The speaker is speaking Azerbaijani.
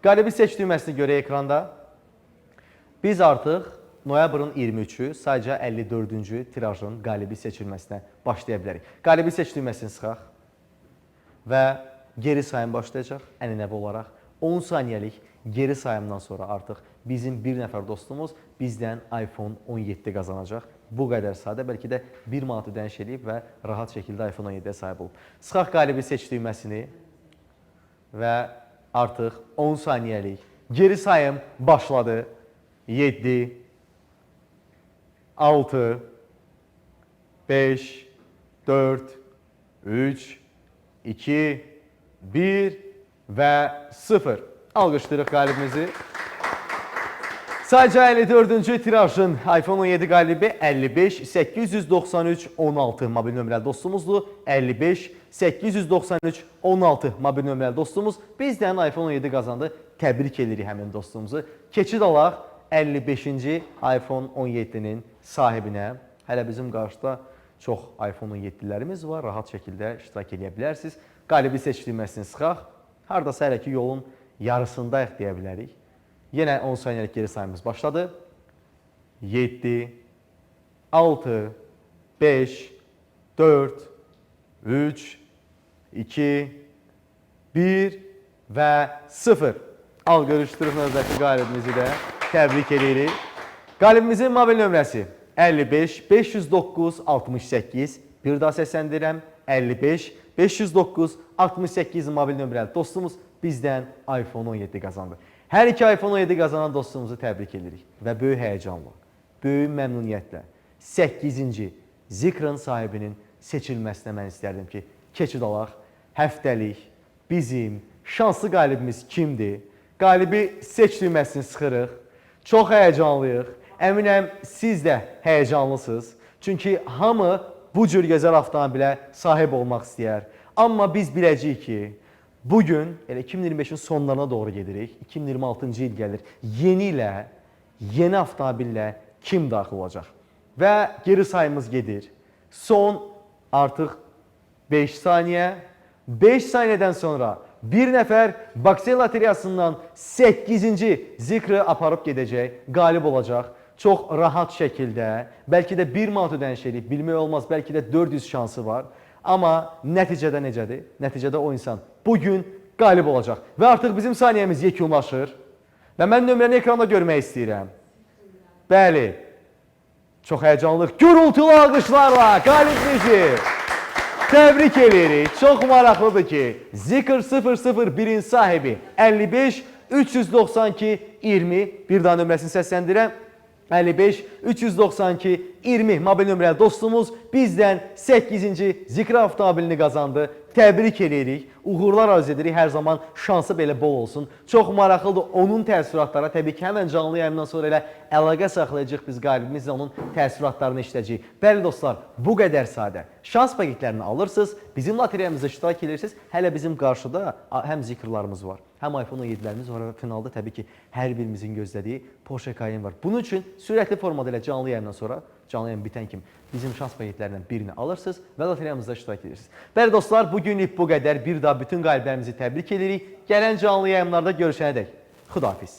Qalibi seç düyməsini görək ekranda. Biz artıq noyabrın 23-ü sadəcə 54-cü tirajın qalibi seçilməsinə başlaya bilərik. Qalibi seç düyməsini sıxaq və geri sayım başlayacaq ənənəvi olaraq. 10 saniyəlik geri sayımdan sonra artıq bizim bir nəfər dostumuz bizdən iPhone 17 qazanacaq. Bu qədər sadə, bəlkə də 1 manatı ödəniş edib və rahat şəkildə iPhone 17-yə sahib olub. Sıxaq qalibi seç düyməsini və artıq 10 saniyəlik geri sayım başladı. 7, 6, 5, 4, 3, 2, 1 və 0. Alqışlayırıq qalibimizi. Sadəcə 54-cü tirajın iPhone 17 qalibi 55 893 16 mobil nömrəli dostumuzdur. 55 893 16 mobil nömrəli dostumuz bizdən iPhone 17 qazandı. Təbrik edirik həmin dostumuzu. Keçid alaq 55-ci iPhone 17-nin sahibinə. Hələ bizim qarşıda çox iPhone 17-lərimiz var. Rahat şəkildə iştirak edə bilərsiniz. Qalibi seç düyməsini sıxaq. Haradasa hələ ki yolun yarısındayıq deyə bilərik. Yenə 10 saniyəlik geri sayımız başladı. 7, 6, 5, 4, 3, 2, 1 və 0. Al görüşdürüb növbəti qalibimizi də təbrik edirik. Qalibimizin mobil nömrəsi 55 509 68. Bir daha səsləndirirəm. 55 509 68 mobil nömrəli dostumuz bizdən iPhone 17 qazandı. Hər iki iPhone 17 qazanan dostumuzu təbrik edirik və böyük həyəcanla, böyük məmnuniyyətlə 8-ci Zikrın sahibinin seçilməsinə mən istərdim ki, keçid alaq. Həftəlik bizim şanslı qalibimiz kimdir? Qalibi seç düyməsini sıxırıq. Çox həyəcanlıyıq. Əminəm siz də həyəcanlısınız. Çünki hamı bu cür gözəl avtomobilə sahib olmaq istəyər. Amma biz biləcəyik ki, bugün, elə 2025-in sonlarına doğru gedirik, 2026-cı il gəlir, yeni ilə, yeni avtomobillə kim daxil olacaq? Və geri sayımız gedir. Son artıq 5 saniyə, 5 saniyədən sonra bir nəfər Baksel Loteriyasından 8-ci Zikri aparıb gedəcək, qalib olacaq. Çox rahat şəkildə, bəlkə də 1 manat ödəniş edib, bilmək olmaz, bəlkə də 400 şansı var. Amma nəticədə necədir? Nəticədə o insan bugün qalib olacaq. Və artıq bizim saniyəmiz yekunlaşır. Və mən nömrəni ekranda görmək istəyirəm. Bəli, çox həyəcanlıyıq. Gürültülü alqışlarla qalibimizi təbrik edirik. Çox maraqlıdır ki, Zikr 001-in sahibi 55 392 20. Bir daha nömrəsini səsləndirəm. 55 392 20 mobil nömrəli dostumuz bizdən 8-ci Zikr avtomobilini qazandı. Təbrik edirik, uğurlar arzu edirik, hər zaman şansı belə bol olsun. Çox maraqlıdır onun təəssüratları, təbii ki, həmən canlı yayımdan sonra elə əlaqə saxlayacaq biz qalibimizlə onun təəssüratlarını işləyəcəyik. Bəli dostlar, bu qədər sadə. Şans paketlərini alırsınız, bizim loteriyamızda iştirak edirsiniz. Hələ bizim qarşıda həm Zikrlarımız var, həm iPhone 17-lərimiz var və finalda təbii ki, hər birimizin gözlədiyi Porsche Cayenne var. Bunun üçün sürətli formada elə canlı yayımdan sonra, canlı yayım bitən kimi bizim şans paketlərindən birini alırsınız və loteriyamızda iştirak edirsiniz. Bəli dostlar, bugünlük bu qədər. Bir daha bütün qaliblərimizi təbrik edirik. Gələn canlı yayımlarda görüşənədək. Xudahafiz.